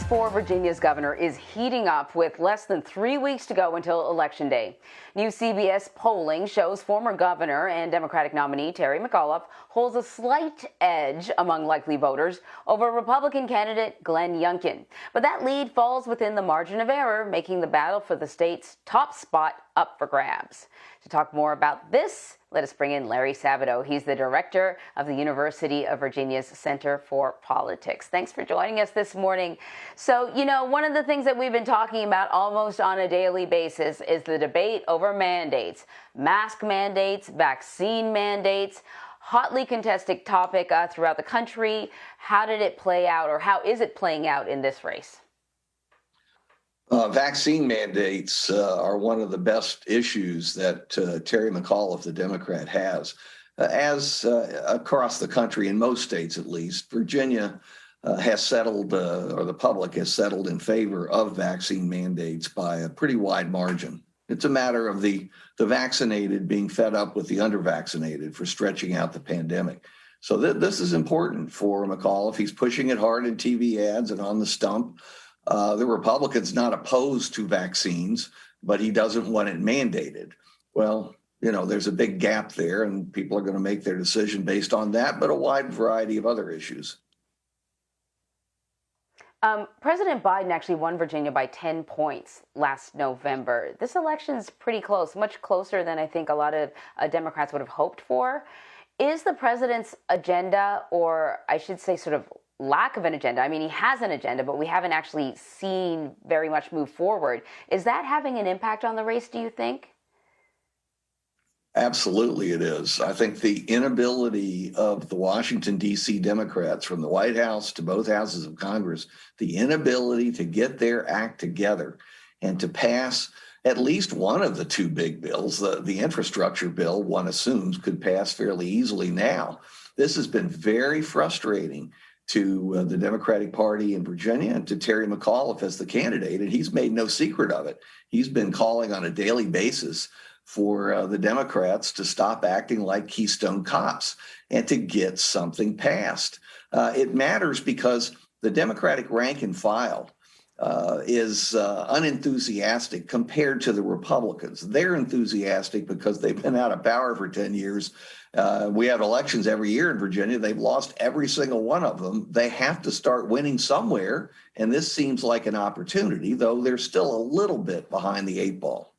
for Virginia's governor is heating up with less than 3 weeks to go until Election Day. New CBS polling shows former governor and Democratic nominee Terry McAuliffe holds a slight edge among likely voters over Republican candidate Glenn Youngkin. But that lead falls within the margin of error, making the battle for the state's top spot up for grabs. To talk more about this, let us bring in Larry Sabato. He's the director of the University of Virginia's Center for Politics. Thanks for joining us this morning. So, one of the things that we've been talking about almost on a daily basis is the debate over mandates, mask mandates, vaccine mandates, hotly contested topic throughout the country. How did it play out, or how is it playing out in this race? Vaccine mandates are one of the best issues that Terry McAuliffe, the Democrat, has. As across the country, in most states at least, Virginia has settled, or the public has settled in favor of vaccine mandates by a pretty wide margin. It's a matter of the vaccinated being fed up with the undervaccinated for stretching out the pandemic. So this is important for McAuliffe. He's pushing it hard in TV ads and on the stump. The Republican's not opposed to vaccines, but he doesn't want it mandated. Well, there's a big gap there, and people are going to make their decision based on that, but a wide variety of other issues. President Biden actually won Virginia by 10 points last November. This election's pretty close, much closer than I think a lot of Democrats would have hoped for. Is the president's agenda, or I should say sort of lack of an agenda, I mean, he has an agenda, but we haven't actually seen very much move forward. Is that having an impact on the race, do you think? Absolutely it is. I think the inability of the Washington, D.C. Democrats, from the White House to both houses of Congress, the inability to get their act together and to pass at least one of the two big bills, the infrastructure bill, one assumes, could pass fairly easily now. This has been very frustrating to the Democratic Party in Virginia and to Terry McAuliffe as the candidate, and he's made no secret of it. He's been calling on a daily basis for the Democrats to stop acting like Keystone Cops and to get something passed. It matters because the Democratic rank and file is unenthusiastic compared to the Republicans. They're enthusiastic because they've been out of power for 10 years. We have elections every year in Virginia. They've lost every single one of them. They have to start winning somewhere, and this seems like an opportunity, though they're still a little bit behind the eight ball.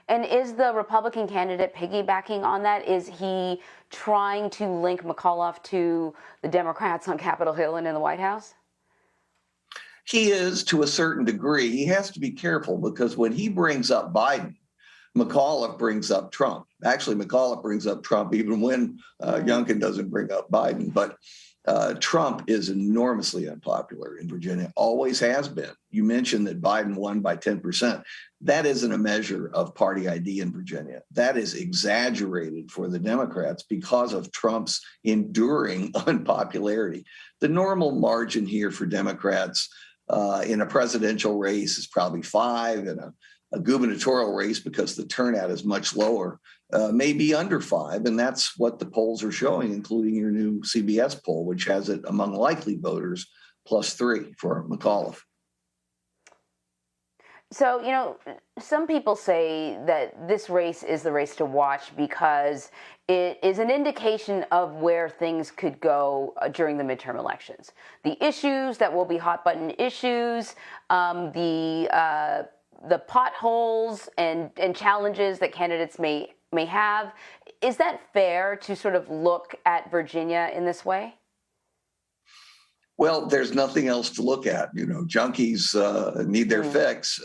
And is the Republican candidate piggybacking on that? Is he trying to link McAuliffe to the Democrats on Capitol Hill and in the White House? He is, to a certain degree. He has to be careful because when he brings up Biden, McAuliffe brings up Trump. Actually, McAuliffe brings up Trump even when Youngkin doesn't bring up Biden. But Trump is enormously unpopular in Virginia, always has been. You mentioned that Biden won by 10%. That isn't a measure of party ID in Virginia. That is exaggerated for the Democrats because of Trump's enduring unpopularity. The normal margin here for Democrats in a presidential race is probably 5, and a gubernatorial race, because the turnout is much lower, may be under 5, and that's what the polls are showing, including your new CBS poll, which has it among likely voters +3 for McAuliffe. So, some people say that this race is the race to watch because it is an indication of where things could go during the midterm elections. The issues that will be hot button issues, the potholes and challenges that candidates may have. Is that fair to sort of look at Virginia in this way? Well, there's nothing else to look at. Junkies need their fix,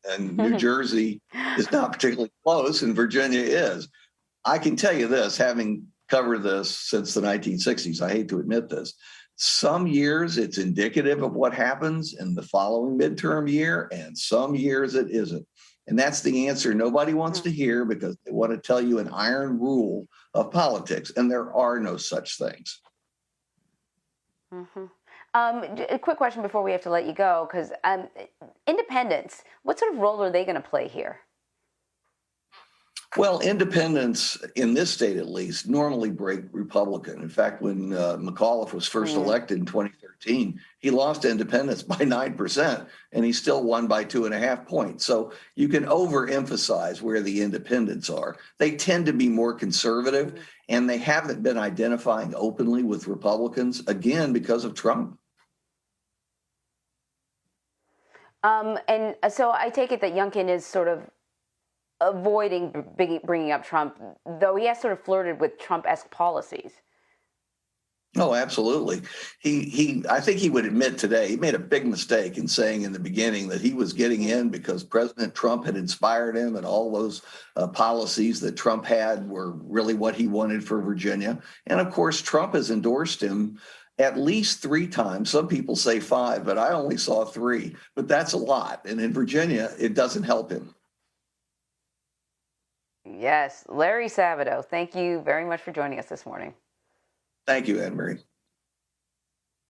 and New Jersey is not particularly close, and Virginia is. I can tell you this, having covered this since the 1960s, I hate to admit this, some years it's indicative of what happens in the following midterm year, and some years it isn't. And that's the answer nobody wants to hear because they want to tell you an iron rule of politics, and there are no such things. Mm-hmm. A quick question before we have to let you go, because independents, what sort of role are they going to play here? Well, independents in this state, at least, normally break Republican. In fact, when McAuliffe was first elected in 2013, 2013, he lost independents by 9%, and he still won by 2.5 points. So you can overemphasize where the independents are. They tend to be more conservative, and they haven't been identifying openly with Republicans, again, because of Trump. And so I take it that Youngkin is sort of avoiding bringing up Trump, though he has sort of flirted with Trump-esque policies. Oh, absolutely. I think he would admit today, he made a big mistake in saying in the beginning that he was getting in because President Trump had inspired him, and all those policies that Trump had were really what he wanted for Virginia. And of course, Trump has endorsed him at least 3 times. Some people say 5, but I only saw 3, but that's a lot. And in Virginia, it doesn't help him. Yes, Larry Sabato, thank you very much for joining us this morning. Thank you, Anne Marie.